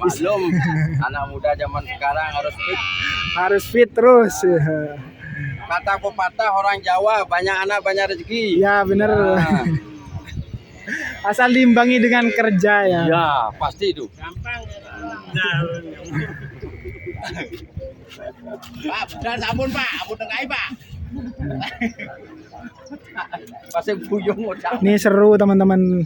Maklum, anak muda zaman sekarang harus fit. Harus fit terus. Kata pepatah orang Jawa, banyak anak banyak rezeki. Ya bener. Nah, Asal diimbangi dengan kerja ya. ya pasti itu. Pak, dan sabun Pak, sabun tengkai Pak. Pasti buyung udah. Ini seru teman-teman.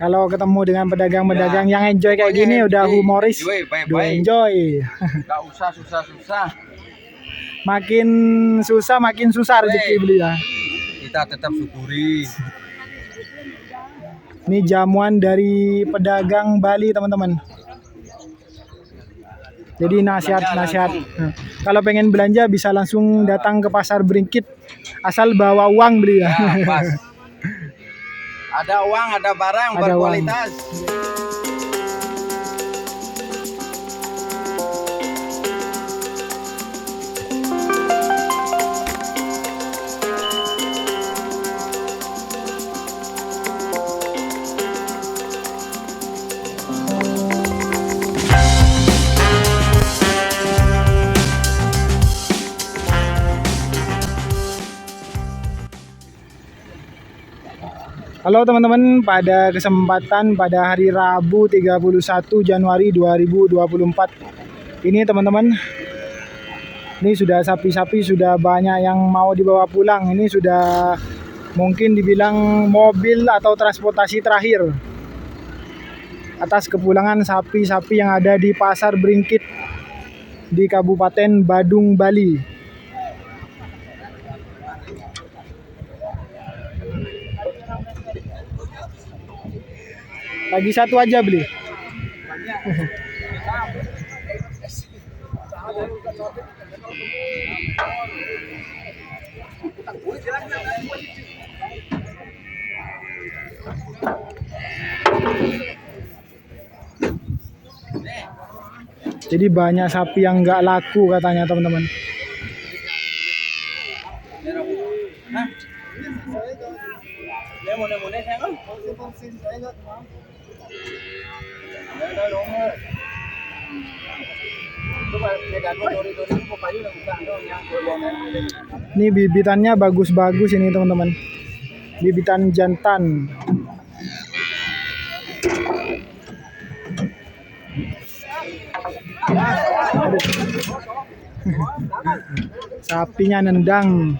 Kalau ketemu dengan pedagang-pedagang yang enjoy kayak gini udah humoris. Enjoy, Udah baik-baik. enjoy. Gak usah susah-susah. Makin susah makin susah rezeki beli ya. Kita tetap syukuri. Ini jamuan dari pedagang Bali teman-teman. Jadi nasihat-nasihat. Nah, kalau pengen belanja bisa langsung datang ke pasar Bringkit. Asal bawa uang beli ya. Ya, pas. Ada uang, ada barang Ada berkualitas. Halo teman-teman, pada kesempatan pada hari Rabu 31 Januari 2024 ini teman-teman, ini sudah sapi-sapi sudah banyak yang mau dibawa pulang. Ini sudah mungkin dibilang mobil atau transportasi terakhir atas kepulangan sapi-sapi yang ada di pasar Bringkit di Kabupaten Badung, Bali. Lagi satu aja beli. Jadi banyak sapi yang nggak laku katanya teman-teman. Ini bibitannya bagus-bagus ini teman-teman. Bibitan jantan. Sapinya nendang.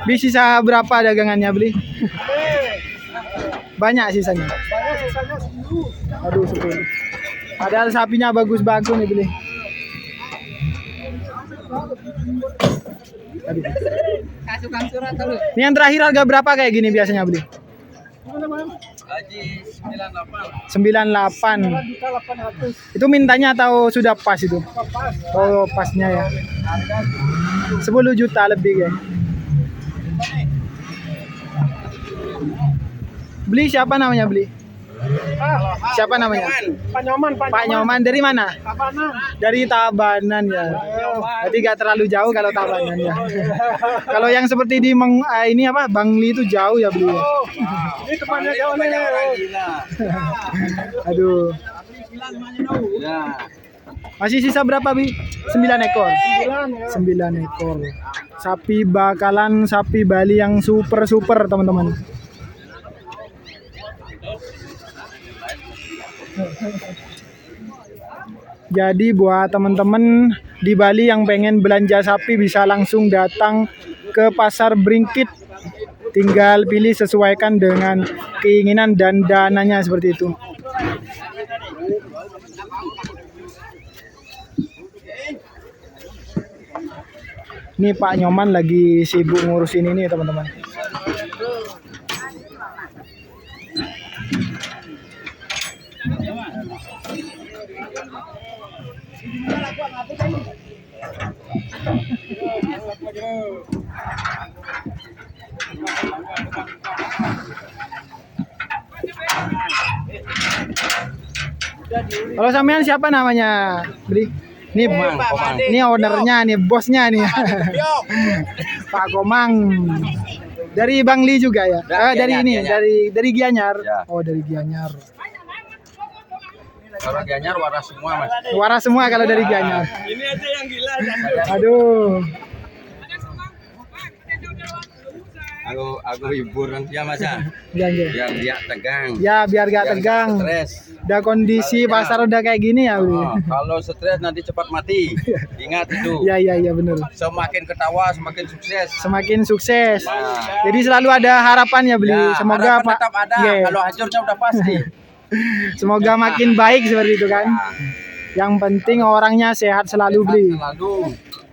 Bisa sisa berapa dagangannya beli? Banyak sisanya. Aduh 10. Padahal sapinya bagus-bagus nih beli. Aduh. Ini yang terakhir harga berapa kayak gini biasanya beli? Haji 98. 98. Itu mintanya atau sudah pas itu? Oh pasnya ya. 10 juta lebih ya. Beli siapa namanya beli? Siapa namanya? Pak Nyoman dari mana? Dari Tabanan ya. Jadi gak terlalu jauh kalau Tabanan ya. Kalau yang seperti di ini apa Bangli itu jauh ya beli. Ini temannya jauh nih. Aduh. Ya. Masih sisa berapa Bi? 9 ekor. 9 ekor. Sapi bakalan sapi Bali yang super teman-teman. Jadi buat teman-teman di Bali yang pengen belanja sapi bisa langsung datang ke pasar Bringkit. Tinggal pilih sesuaikan dengan keinginan dan dananya seperti itu. Ini Pak Nyoman lagi sibuk ngurusin ini teman-teman. Kalau sampean siapa namanya? Beli? Nih, Komang. ini ownernya nih, bosnya nih. Yuk. Pak Komang. Dari Bang Li juga ya? Dari Gianyar, ini, Gianyar. dari Gianyar. Ya. Oh, dari Gianyar. Kalau Gianyar waras semua mas. Waras semua kalau dari Gianyar. Ini aja yang gila. Aduh. Aku hibur nanti ya mas ya. Iya, iya. Biar dia tegang. Ya, biar gak Biar tegang. Stres. Udah kondisi pasar udah kayak gini ya, Bli. Oh, kalau stres nanti cepat mati. Ingat itu. Iya, iya, iya bener. Semakin ketawa semakin sukses. Semakin sukses. Nah. Jadi selalu ada harapan ya, Bli. Ya, Semoga harapan Pak. tetap ada. Iya. Kalau hancurnya udah pasti. Semoga makin baik seperti itu kan. Yang penting orangnya sehat selalu, Bli. Selalu.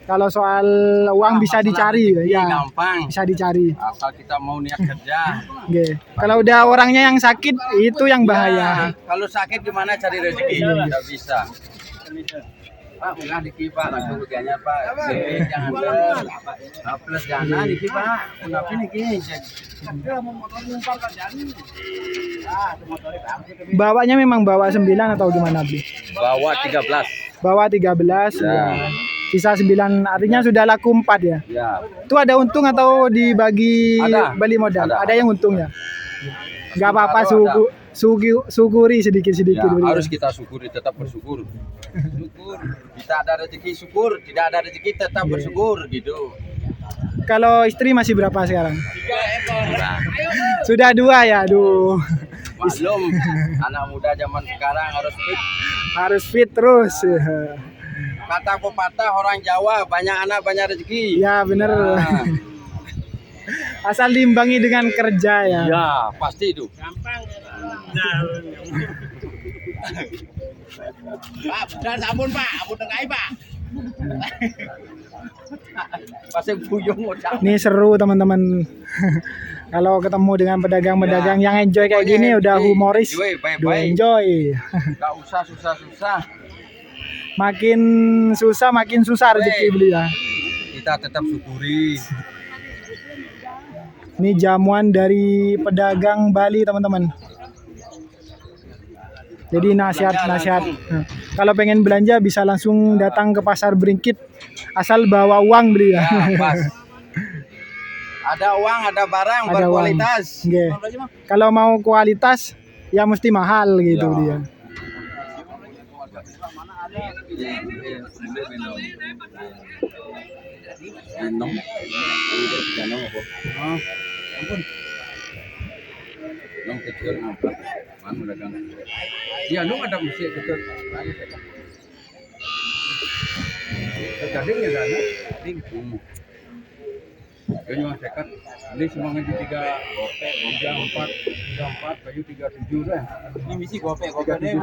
Kalau soal uang bisa Masalah dicari rezeki ya. gampang. Bisa dicari. Asal kita mau niat kerja. Oke. Kalau udah orangnya yang sakit itu yang bahaya. Ya, kalau sakit gimana cari rezeki? Tidak bisa. Pak, enggak dikit Pak, langsung begini Pak. Jangan plus jangan dikit Pak. Kenapa niki? Bawanya memang bawa 9 atau gimana, Bli? Bawa 13. Bawa 13 ya. Sisa 9 artinya sudah laku 4 ya. Ya. Itu ada untung atau dibagi Ada. balik modal? Ada. Ada yang untung ya. Enggak apa-apa Ada. syukuri sedikit-sedikit. Ya, Bli. harus kita syukuri, tetap bersyukur. Syukur. Kita ada rezeki syukur, tidak ada rezeki tetap bersyukur gitu. Kalau istri masih berapa sekarang? 3 ekor. Nah, Sudah 2 ya, aduh. maklum anak muda zaman sekarang harus fit. Harus fit terus. Kata pepatah orang Jawa, banyak anak banyak rezeki. Ya bener. Nah, Asal diimbangi dengan kerja ya. ya, pasti itu. Gampang. Pak, dan sabun Pak, sabun tengah Pak. Pasti buyung udah. Ini seru teman-teman. Kalau ketemu dengan pedagang-pedagang yang enjoy kayak gini udah humoris. Enjoy, Udah baik-baik. enjoy. Gak usah susah-susah. Makin susah makin susah rezeki beli ya. Kita tetap syukuri. Ini jamuan dari pedagang Bali teman-teman. Jadi nasihat-nasihat. Nah, kalau pengen belanja bisa langsung datang ke pasar Bringkit. Asal bawa uang beli ya. Ya, pas. Ada uang, ada barang Ada berkualitas. Oke. Kalau mau kualitas ya mesti mahal gitu Ya. dia. Gendong. Gendong apa? Oh, ampun. Long kecil apa? Mana dagang? Iya, lu ada musik kecil. Kadang ya ada. Ding. Ini mah sekat. Ini semuanya di 3 gope, 4, kayu 37 dah. Ini misi gope deh.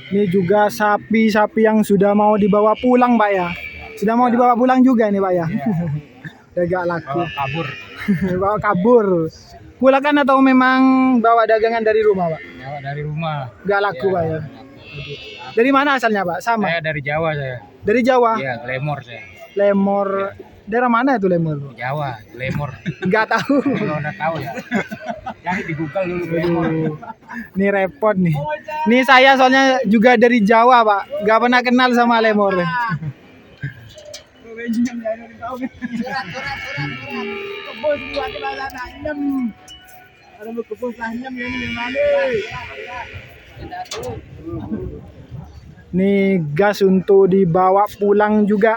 Ini juga sapi-sapi yang sudah mau dibawa pulang, Pak ya. Sudah mau dibawa pulang juga nih, Pak ya. Udah gak laku. Kabur. Bawa kabur. Pulakan atau memang bawa dagangan dari rumah, Pak? Jawa dari rumah. Gak laku, Pak ya. Dari mana asalnya, Pak? Sama. Saya dari Jawa saya. Dari Jawa. Iya, Lemor saya. Lemor. Daerah mana itu Lemor? Jawa, Lemor. Gak tahu. Kalau udah tahu ya. Cari di Google dulu Lemor. Aduh, ini repot nih. Nih saya soalnya juga dari Jawa, Pak. Gak pernah kenal sama Lemor. Nih gas untuk dibawa pulang juga.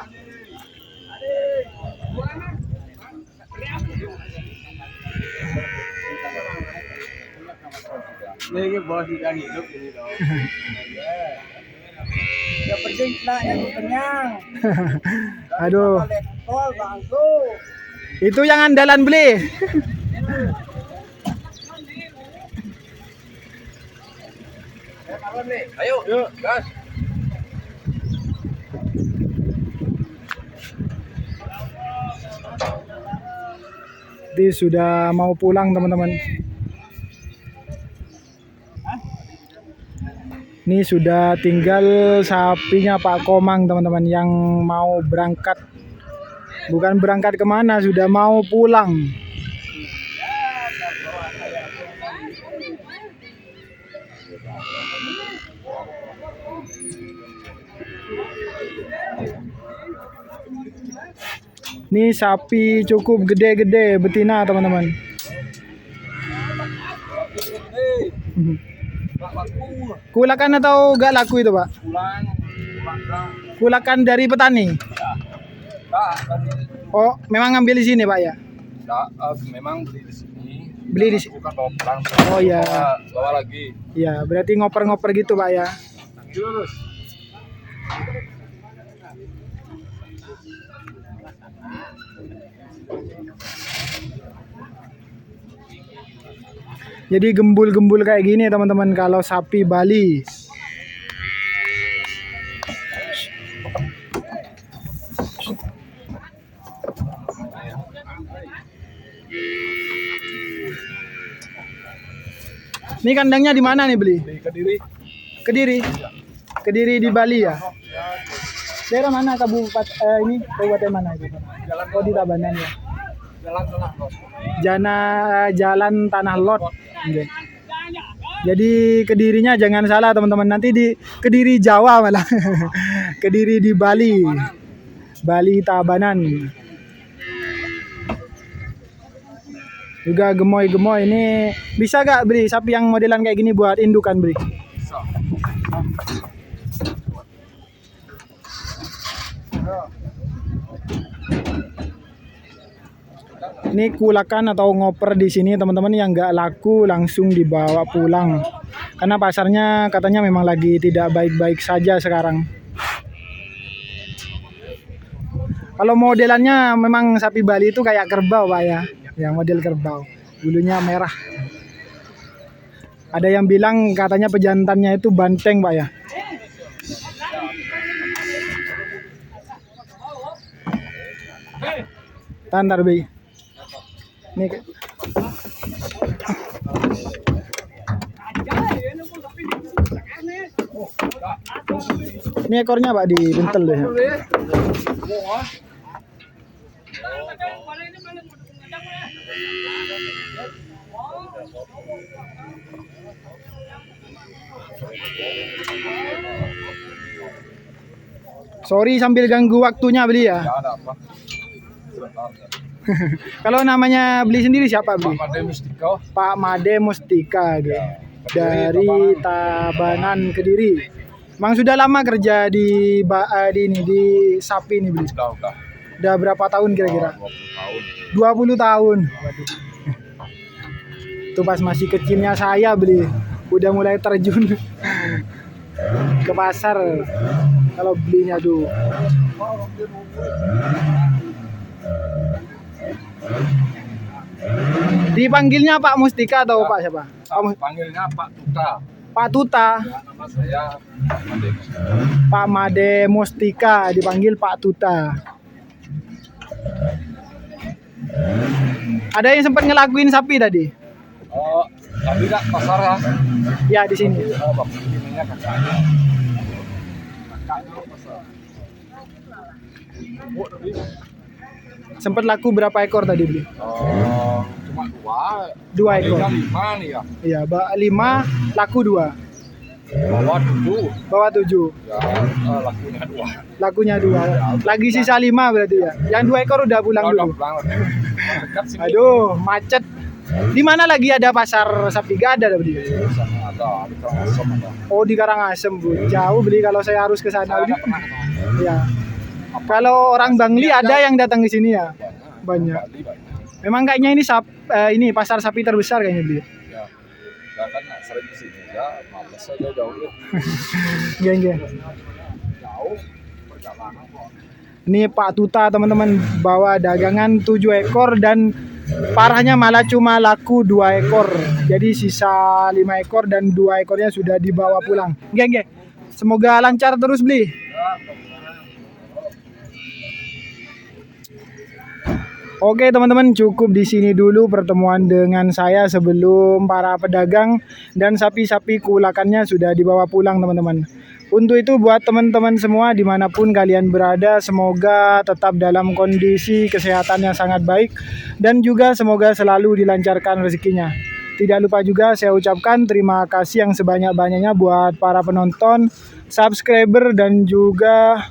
Ini bos ikan hidup ini dong. Yang penting lah yang kenyang. Aduh, Tol bangku. itu yang andalan beli. Ayo, gas. Jadi sudah mau pulang teman-teman. Ini sudah tinggal sapinya Pak Komang teman-teman yang mau berangkat. Bukan berangkat kemana, sudah mau pulang. Ini sapi cukup gede-gede betina teman-teman. Kulakan atau gak laku itu Pak? Kulakan dari petani. Oh, memang ngambil di sini Pak ya? Memang beli di sini. Beli di sini. Bukan bawa pulang. Oh ya. Bawa lagi. Ya, berarti ngoper-ngoper gitu Pak ya. Terus. Jadi gembul-gembul kayak gini teman-teman kalau sapi Bali. Ini kandangnya di mana nih beli? Di Kediri. Kediri. Kediri di Bali ya. Daerah mana kabupaten ini? Kabupaten mana itu? Oh di Tabanan ya. Jalan Tanah Lot. Oke. Jadi Kedirinya jangan salah teman-teman, nanti di Kediri Jawa malah. Kediri di Bali. Bali Tabanan. Juga gemoy-gemoy ini bisa gak beli sapi yang modelan kayak gini buat indukan beli? Ini kulakan atau ngoper di sini teman-teman yang nggak laku langsung dibawa pulang. Karena pasarnya katanya memang lagi tidak baik-baik saja sekarang. Kalau modelannya memang sapi Bali itu kayak kerbau Pak ya. Ya model kerbau. Bulunya merah. Ada yang bilang katanya pejantannya itu banteng Pak ya. Tantar Bi. Ini ekornya Pak dibentel deh. Sorry sambil ganggu waktunya beli ya. Ya ada apa? Kalau namanya beli sendiri siapa beli? Pak Made Mustika. Pak Made Mustika gitu. Dari Tabanan Kediri. Emang sudah lama kerja di di sapi ini beli. Udah. Udah berapa tahun kira-kira? 20 tahun. 20 tahun. Waduh. Itu pas masih kecilnya saya beli. Udah mulai terjun ke pasar kalau belinya tuh. Dipanggilnya Pak Mustika atau Pak siapa? Panggilnya Pak Tuta. Pak Tuta. Ya, nama saya Made. Pak Made Mustika dipanggil Pak Tuta. Ada yang sempat ngelakuin sapi tadi? Oh, tapi enggak pasar ya. Ya di sini. Oh, bapak ininya kakaknya. Kakaknya pasar. Oh, tapi Sempat laku berapa ekor tadi beli? oh, cuma 2 ekor. 5 nih ya. Iya, 5 laku 2. Bawa 7. Bawa 7. Ya, lakunya 2. Lakunya 2. Lagi sisa 5 berarti ya. Yang 2 ekor udah pulang Udah dulu. pulang. Dekat sini. Aduh, macet. Di mana lagi ada pasar sapi? Gak ada berarti. Sana ada, di Karangasem ada. Oh, di Karangasem, Bu. Jauh beli kalau saya harus ke sana. Saya nggak pernah ke sana. Ya. Kalau orang Bangli ada yang datang ke sini ya. Banyak. Bali banyak. Memang kayaknya ini ini pasar sapi terbesar kayaknya beli. Ya, saya kan nggak sering di sini ya, males aja jauh ya. Geng. Jauh perjalanan kok. Ini Pak Tuta teman-teman bawa dagangan 7 ekor dan parahnya malah cuma laku 2 ekor. Jadi sisa 5 ekor dan 2 ekornya sudah dibawa pulang. Geng. Semoga lancar terus beli. Oke teman-teman, cukup di sini dulu pertemuan dengan saya sebelum para pedagang dan sapi-sapi kulakannya sudah dibawa pulang teman-teman. Untuk itu buat teman-teman semua dimanapun kalian berada, semoga tetap dalam kondisi kesehatan yang sangat baik dan juga semoga selalu dilancarkan rezekinya. Tidak lupa juga saya ucapkan terima kasih yang sebanyak-banyaknya buat para penonton, subscriber dan juga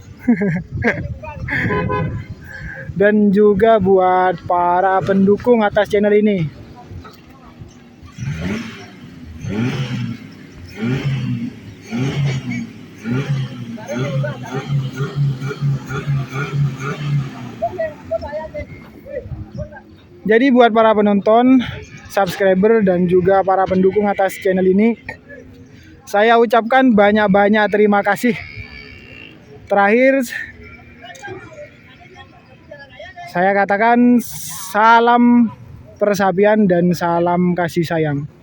dan juga buat para pendukung atas channel ini. Jadi buat para penonton, subscriber dan juga para pendukung atas channel ini, saya ucapkan banyak-banyak terima kasih. Terakhir saya katakan salam persahabatan dan salam kasih sayang.